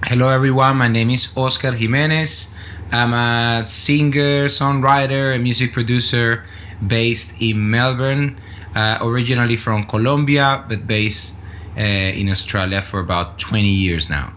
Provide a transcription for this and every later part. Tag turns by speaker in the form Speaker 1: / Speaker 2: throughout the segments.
Speaker 1: Hello, everyone. My name is Oscar Jimenez. I'm a singer, songwriter, and music producer based in Melbourne, originally from Colombia, but based in Australia for about 20 years now.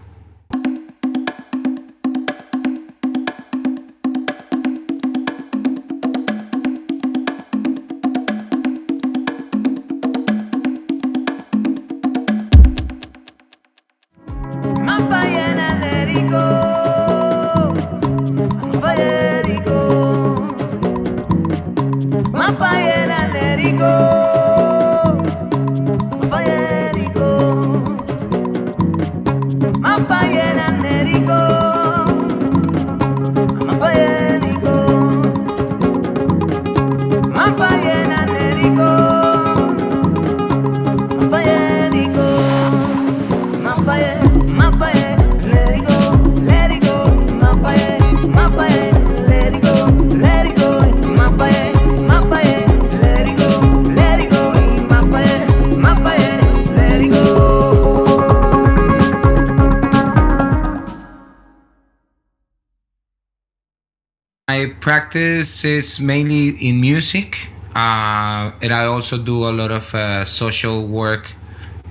Speaker 1: My practice is mainly in music, and I also do a lot of social work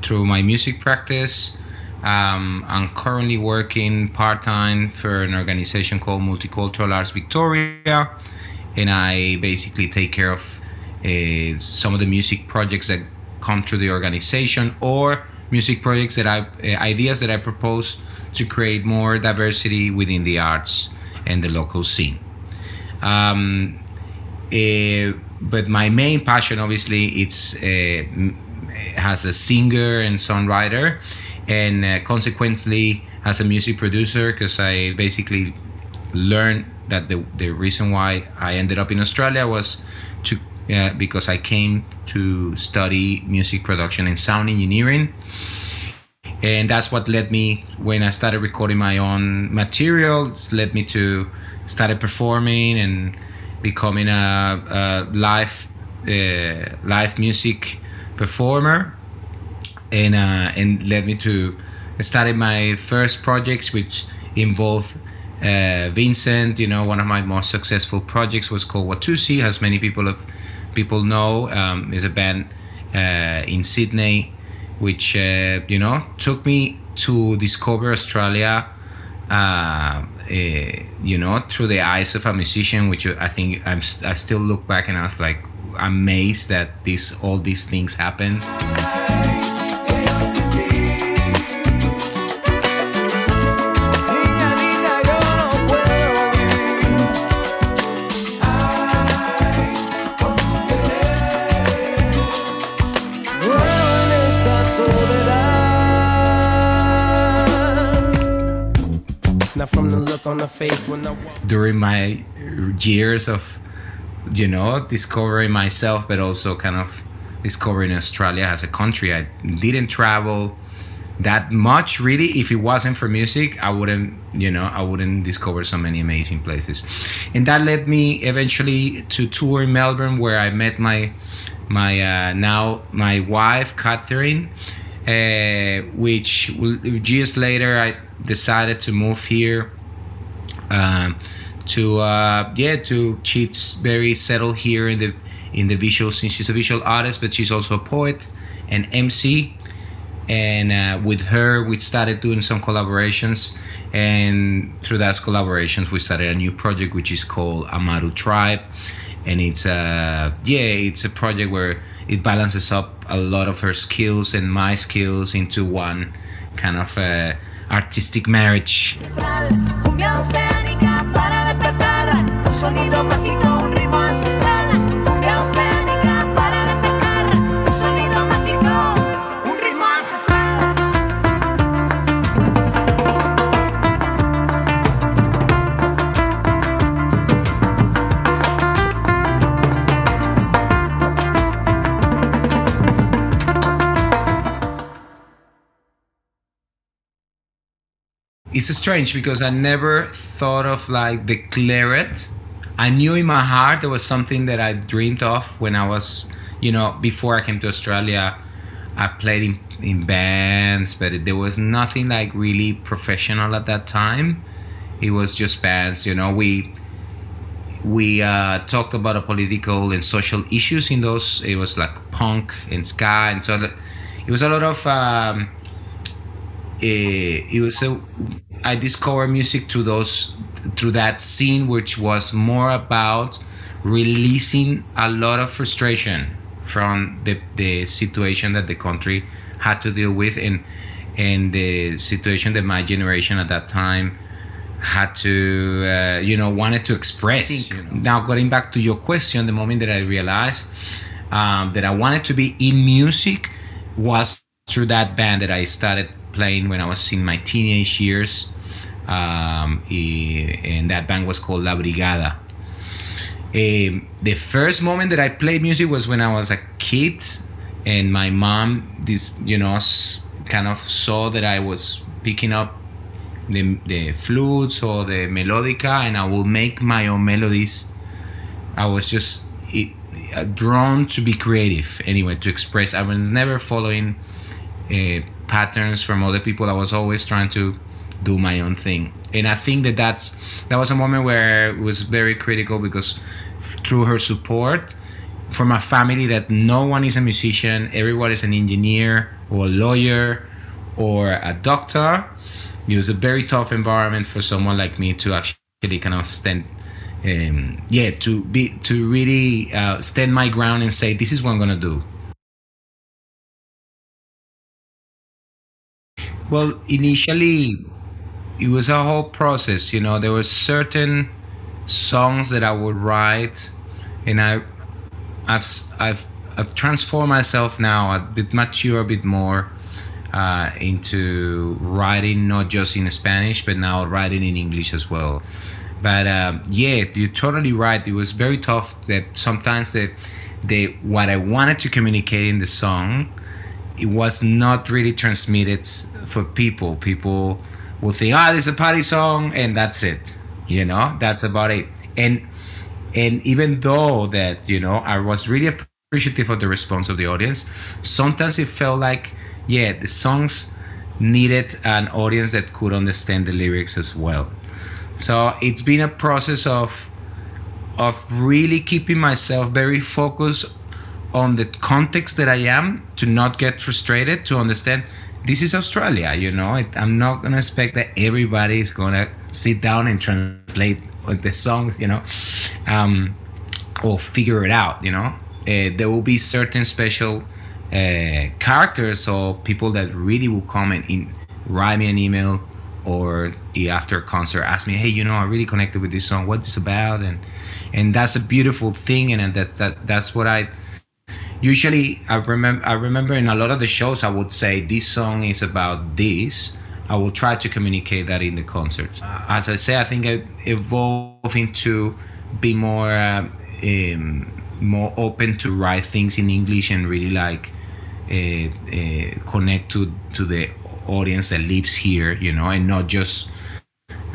Speaker 1: through my music practice. I'm currently working part time for an organization called Multicultural Arts Victoria, and I basically take care of some of the music projects that come through the organization, or music projects that ideas that I propose to create more diversity within the arts and the local scene. Um, but my main passion, obviously, it's as a singer and songwriter, and consequently as a music producer, because I basically learned that the reason why I ended up in Australia was to because I came to study music production and sound engineering, and that's what led me, when I started recording my own material, it's led me to started performing and becoming a live music performer, and led me to started my first projects, which involved Vincent. One of my most successful projects was called Watussi, as many people know. Is a band in Sydney, which took me to discover Australia, through the eyes of a musician, which I think I still look back and I was like amazed that all these things happen.
Speaker 2: From the look on the face when I walk.
Speaker 1: During my years of discovering myself, but also kind of discovering Australia as a country, I didn't travel that much, really. If it wasn't for music, I wouldn't discover so many amazing places. And that led me eventually to tour in Melbourne, where I met my now my wife, Catherine, which years later I decided to move here, she's very settled here in the visual scene. She's a visual artist, but she's also a poet and MC, and with her we started doing some collaborations, and through those collaborations we started a new project which is called Amaru Tribe, and it's a project where it balances up a lot of her skills and my skills into one kind of artistic marriage. It's strange because I never thought of like declare it. I knew in my heart there was something that I dreamed of when I was, before I came to Australia. I played in bands, but there was nothing like really professional at that time. It was just bands, you know. We talked about the political and social issues in those. It was like punk and ska, and so it was a lot of. It was a, I discovered music through that scene, which was more about releasing a lot of frustration from the situation that the country had to deal with, and the situation that my generation at that time had to wanted to express. Now, going back to your question, the moment that I realized that I wanted to be in music was through that band that I started playing when I was in my teenage years, and that band was called La Brigada. The first moment that I played music was when I was a kid, and my mom, kind of saw that I was picking up the flutes or the melodica, and I will make my own melodies. I was just drawn to be creative anyway, to express. I was never following patterns from other people. I was always trying to do my own thing, and I think that was a moment where it was very critical, because through her support from a family that no one is a musician, everyone is an engineer or a lawyer or a doctor. It was a very tough environment for someone like me to actually kind of stand, to really stand my ground and say, this is what I'm gonna do. Well, initially, it was a whole process. There were certain songs that I would write, and I've I've transformed myself now a bit mature, a bit more into writing not just in Spanish, but now writing in English as well. But yeah, you're totally right. It was very tough that sometimes the what I wanted to communicate in the song, it was not really transmitted for people. People will think, this is a party song, and that's it. That's about it. And even though that I was really appreciative of the response of the audience, sometimes it felt like, yeah, the songs needed an audience that could understand the lyrics as well. So it's been a process of really keeping myself very focused on the context that I am, to not get frustrated, to understand this is Australia. I'm not gonna expect that everybody is gonna sit down and translate the songs, or figure it out. There will be certain special characters or people that really will come and write me an email, or after a concert ask me, hey, I really connected with this song. What it's about, and that's a beautiful thing, and that's what I usually I remember in a lot of the shows I would say this song is about this. I will try to communicate that in the concerts. As I say, I think I evolve into be more open to write things in English and really like connect to the audience that lives here, and not just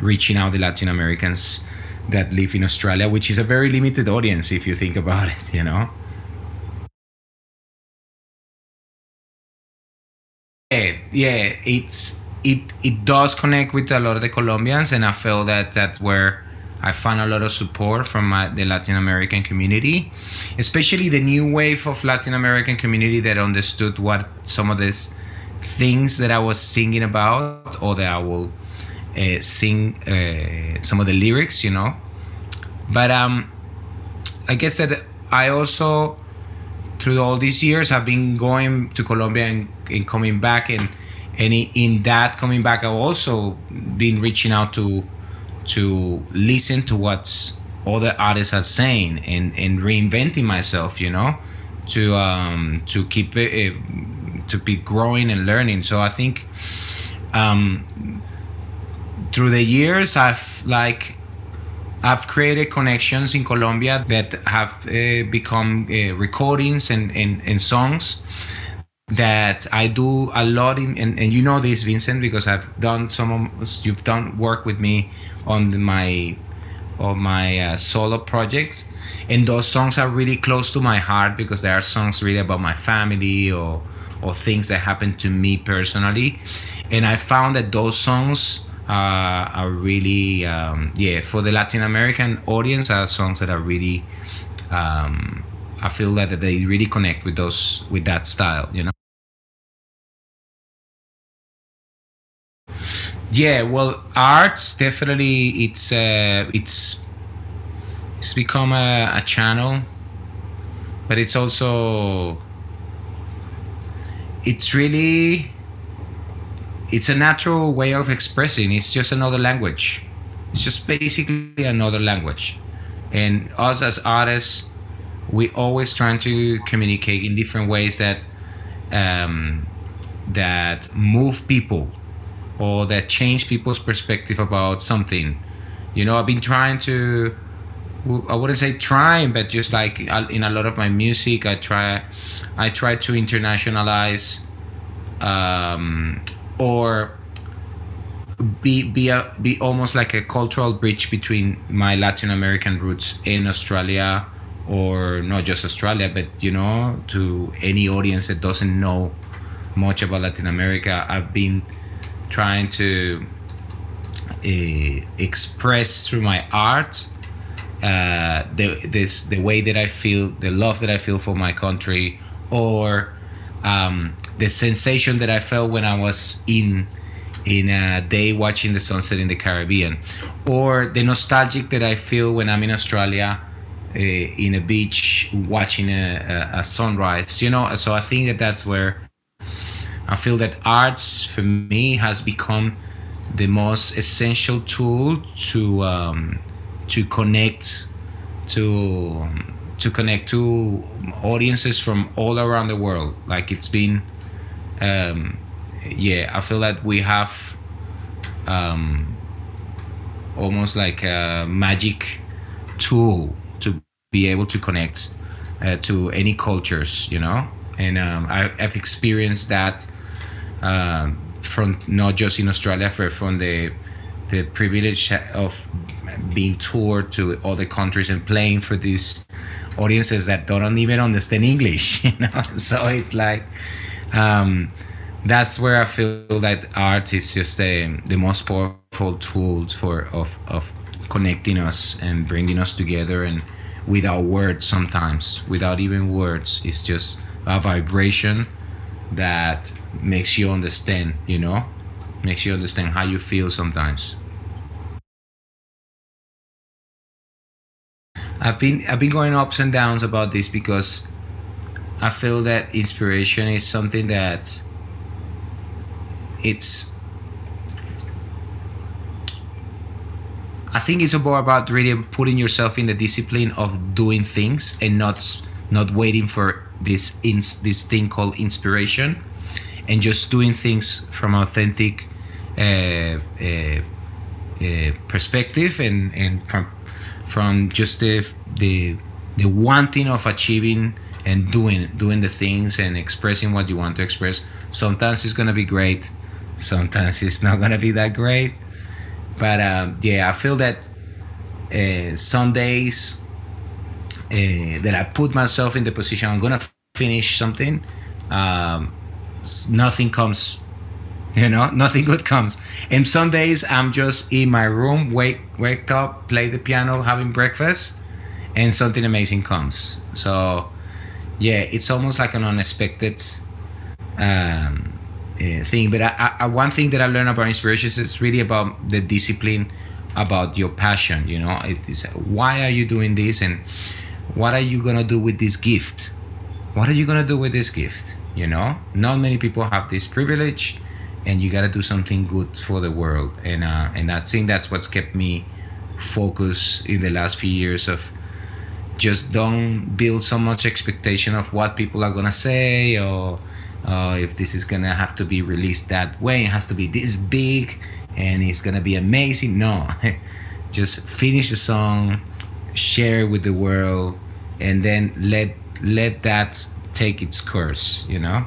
Speaker 1: reaching out the Latin Americans that live in Australia, which is a very limited audience if you think about it. Yeah, it does connect with a lot of the Colombians, and I felt that that's where I found a lot of support from the Latin American community, especially the new wave of Latin American community that understood what some of these things that I was singing about, or that I will sing some of the lyrics. But I guess that I also, through all these years, I've been going to Colombia and coming back, and in that coming back, I've also been reaching out to listen to what other artists are saying, and reinventing myself, to keep to be growing and learning. So I think through the years, I've created connections in Colombia that have become recordings and songs that I do a lot in, and you know this, Vincent, because you've done work with me on my solo projects, and those songs are really close to my heart, because they are songs really about my family, or things that happened to me personally. And I found that those songs are really, yeah, for the Latin American audience, are songs that are really, I feel that they really connect with those, with that style, you know. Yeah, well, arts definitely, it's become a channel, but it's also, it's really, it's a natural way of expressing. It's just another language. It's just basically another language. And us as artists, we always trying to communicate in different ways that um, that move people, or that change people's perspective about something. You know, I've been trying to, I wouldn't say trying, but just like in a lot of my music, I try to internationalize, um, or be almost like a cultural bridge between my Latin American roots in Australia, or not just Australia, but you know, to any audience that doesn't know much about Latin America. I've been trying to express through my art the way that I feel, the love that I feel for my country, or the sensation that I felt when I was in a day watching the sunset in the Caribbean, or the nostalgic that I feel when I'm in Australia, in a beach watching a sunrise. You know, so I think that that's where I feel that arts for me has become the most essential tool to connect to to connect to audiences from all around the world. Like it's been, um, yeah, I feel that we have um, almost like a magic tool to be able to connect to any cultures, you know. And I've experienced that from not just in Australia, but from the privilege of being toured to other countries and playing for these audiences that don't even understand English, you know. So it's like, um, that's where I feel that art is just the most powerful tools for of connecting us and bringing us together, and without words, sometimes without even words, it's just a vibration that makes you understand, you know, makes you understand how you feel sometimes. I've been going ups and downs about this, because I feel that inspiration is something that it's, I think it's more about really putting yourself in the discipline of doing things, and not waiting for this thing called inspiration, and just doing things from authentic perspective, and from just the wanting of achieving, and doing the things and expressing what you want to express. Sometimes it's gonna be great, sometimes it's not gonna be that great. But yeah, I feel that some days that I put myself in the position I'm gonna finish something, um, nothing comes, you know, nothing good comes. And some days I'm just in my room, wake up, play the piano, having breakfast, and something amazing comes. So yeah, it's almost like an unexpected thing. But one thing that I learned about inspiration is it's really about the discipline, about your passion. You know, it is, why are you doing this, and what are you gonna do with this gift? What are you gonna do with this gift? You know, not many people have this privilege, and you gotta do something good for the world. And I think that's what's kept me focused in the last few years, of just don't build so much expectation of what people are gonna say, or if this is gonna have to be released that way, it has to be this big, and it's gonna be amazing. No, just finish the song, share it with the world, and then let that take its course. You know,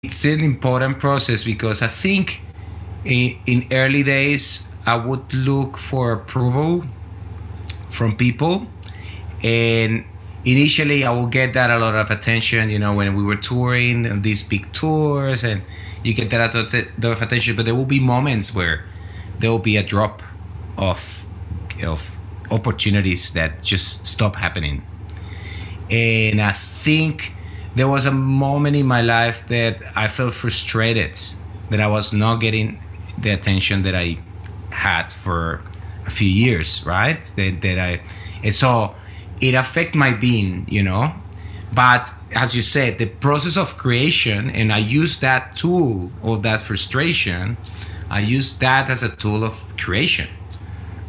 Speaker 1: it's an important process, because I think in early days I would look for approval from people, and initially I will get that a lot of attention, when we were touring on these big tours, and you get that a lot of attention. But there will be moments where there will be a drop of of opportunities that just stop happening. And I think there was a moment in my life that I felt frustrated that I was not getting the attention that I had for a few years, right? And so it affected my being, But as you said, the process of creation, and I used that tool of that frustration, I used that as a tool of creation.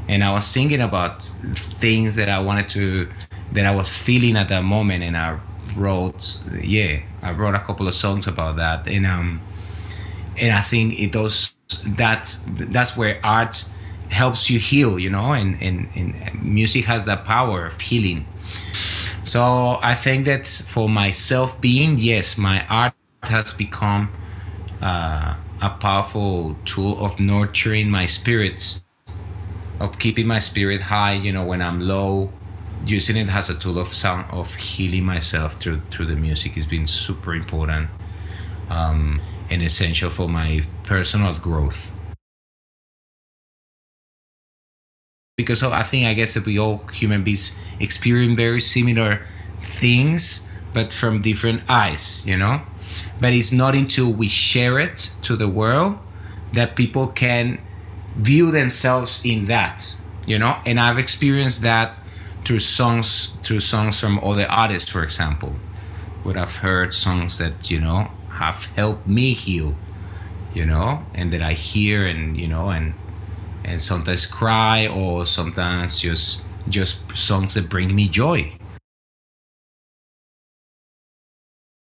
Speaker 1: And I was thinking about things that that I was feeling at that moment, and I wrote a couple of songs about that, and I think that's where art helps you heal, and music has that power of healing. So I think that for my self-being, yes, my art has become a powerful tool of nurturing my spirit, of keeping my spirit high, when I'm low. Using it as a tool of healing myself through the music has been super important, and essential for my personal growth. Because I guess that we all human beings experience very similar things, but from different eyes, But it's not until we share it to the world that people can view themselves in that, And I've experienced that through songs from other artists, for example, where I've heard songs that have helped me heal, and that I hear, and sometimes cry, or sometimes just songs that bring me joy.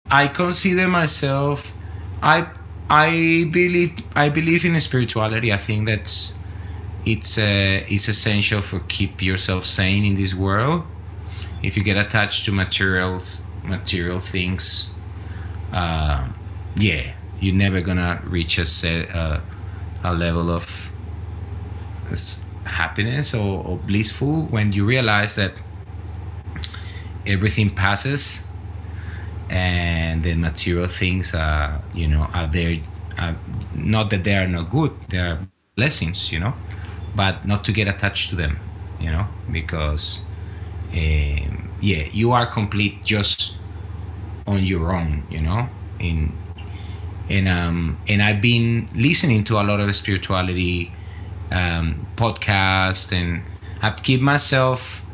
Speaker 1: I consider myself, I I believe in spirituality. I think that it's essential for keep yourself sane in this world. If you get attached to material things, uh, yeah, you're never gonna reach a level of happiness, or blissful, when you realize that everything passes, and the material things are there. Not that they are not good; they are blessings, but not to get attached to them, because yeah, you are complete just on your own, in and I've been listening to a lot of spirituality podcast, and I've kept myself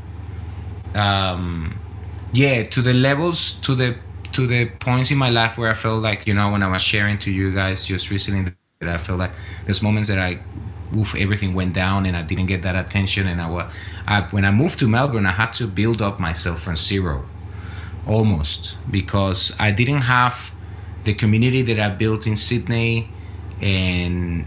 Speaker 1: to the levels, to the points in my life where I felt like, when I was sharing to you guys just recently, that I felt like there's moments that everything went down, and I didn't get that attention, and when I moved to Melbourne, I had to build up myself from zero, almost, because I didn't have the community that I built in Sydney, and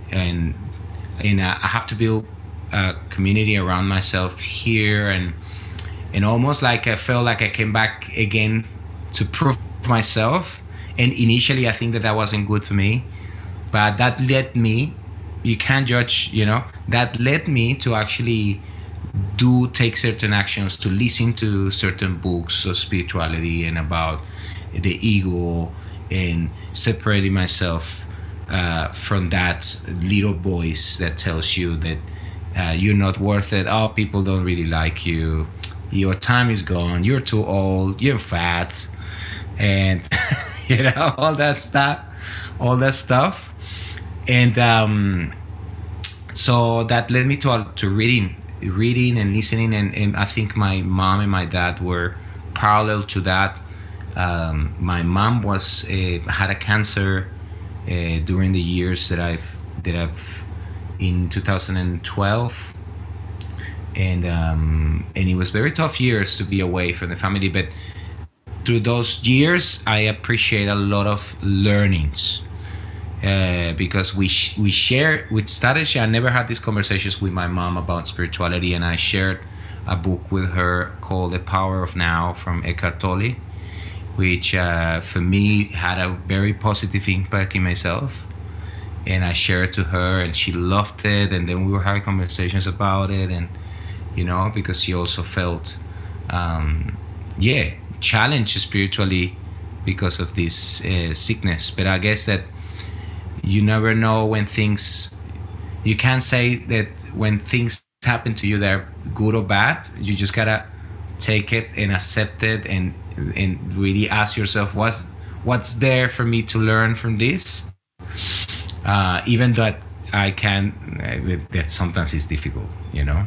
Speaker 1: I have to build a community around myself here, and almost like I felt like I came back again to prove myself. And initially, I think that wasn't good for me, but that led me. You can't judge, that led me to actually take certain actions, to listen to certain books of spirituality and about the ego, and separating myself from that little voice that tells you that you're not worth it. Oh, people don't really like you. Your time is gone. You're too old. You're fat, and all that stuff. And so that led me to reading and listening, and I think my mom and my dad were parallel to that. My mom had a cancer during the years that I've in 2012, and it was very tough years to be away from the family. But through those years, I appreciate a lot of learnings, because we started share. I never had these conversations with my mom about spirituality, and I shared a book with her called The Power of Now from Eckhart Tolle, which for me had a very positive impact in myself. And I shared it to her, and she loved it. And then we were having conversations about it, and because she also felt yeah, challenged spiritually because of this sickness. But I guess that you never know when things, you can't say that when things happen to you that are good or bad. You just gotta take it and accept it, and really ask yourself what's there for me to learn from this. Even that I can, that sometimes is difficult, you know.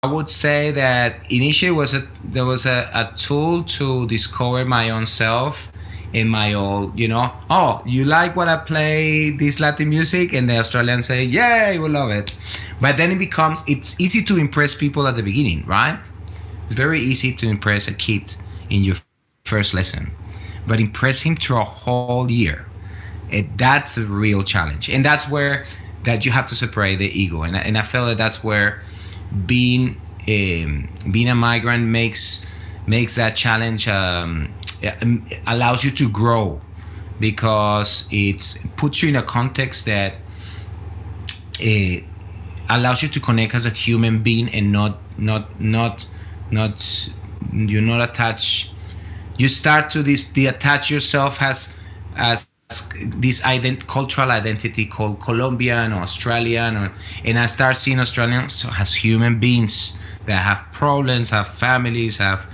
Speaker 1: I would say that initially there was a tool to discover my own self in my own, oh, you like what I play this Latin music, and the Australians say, yeah, you will love it. But then it's easy to impress people at the beginning, right? It's very easy to impress a kid in your first lesson, but impress him through a whole year, that's a real challenge, and that's where that you have to separate the ego, and I feel that that's where being being a migrant makes that challenge, allows you to grow, because it puts you in a context that uh, allows you to connect as a human being, and not you're not attached. You start to this detach yourself as this cultural identity called Colombian or Australian, and I start seeing Australians as human beings that have problems, have families, have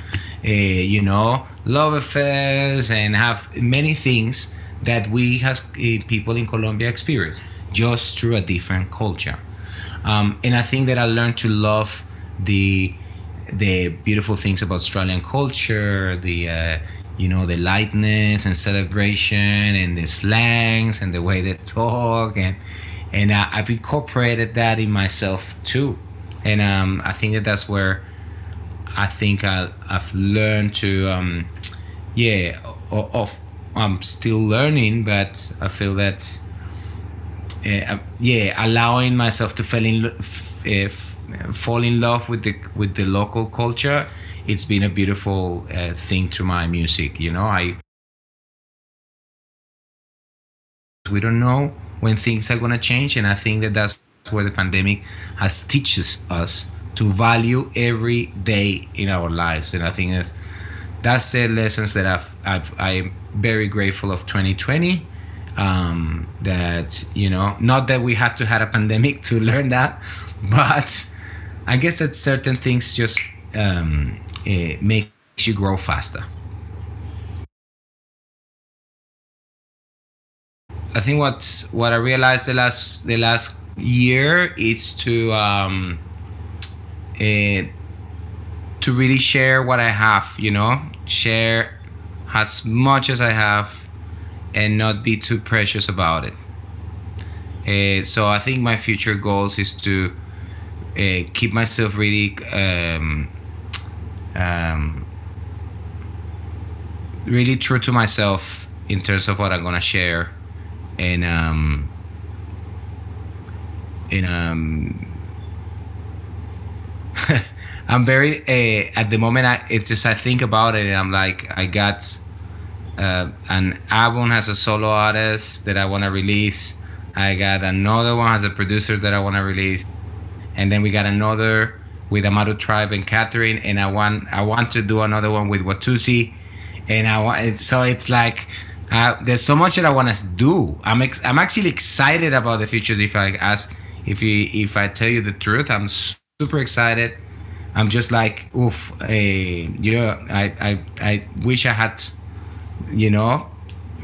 Speaker 1: love affairs, and have many things that we as people in Colombia experience, just through a different culture. And I think that I learned to love the beautiful things about Australian culture, the lightness and celebration, and the slangs, and the way they talk, and I've incorporated that in myself too, and I think that that's where I think I've learned to, yeah, of I'm still learning, but I feel that, yeah, allowing myself to fall in love with the local culture. It's been a beautiful thing to my music. I We don't know when things are gonna change, and I think that that's where the pandemic has teaches us to value every day in our lives, and I think that's the lessons that I'm very grateful of 2020. That not that we had to have a pandemic to learn that, but I guess that certain things just makes you grow faster. I think what I realized the last year is uh, to really share what I have. Share as much as I have, and not be too precious about it. So I think my future goals is to keep myself really, um, really true to myself in terms of what I'm gonna share, and and I'm very, at the moment. It's just I think about it, and I'm like, I got an album as a solo artist that I want to release. I got another one as a producer that I want to release, and then we got another with Amaru Tribe and Catherine, and I want to do another one with Watussi, and so it's like, there's so much that I want to do. I'm actually excited about the future. If I tell you the truth, I'm super excited. I'm just like, oof, yeah. I wish I had, you know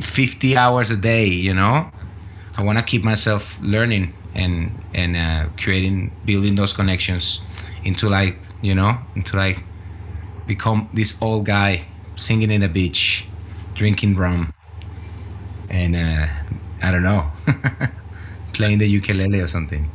Speaker 1: 50 hours a day. I want to keep myself learning, and creating, building those connections, into like, into like become this old guy singing in a beach, drinking rum, and I don't know, playing the ukulele or something.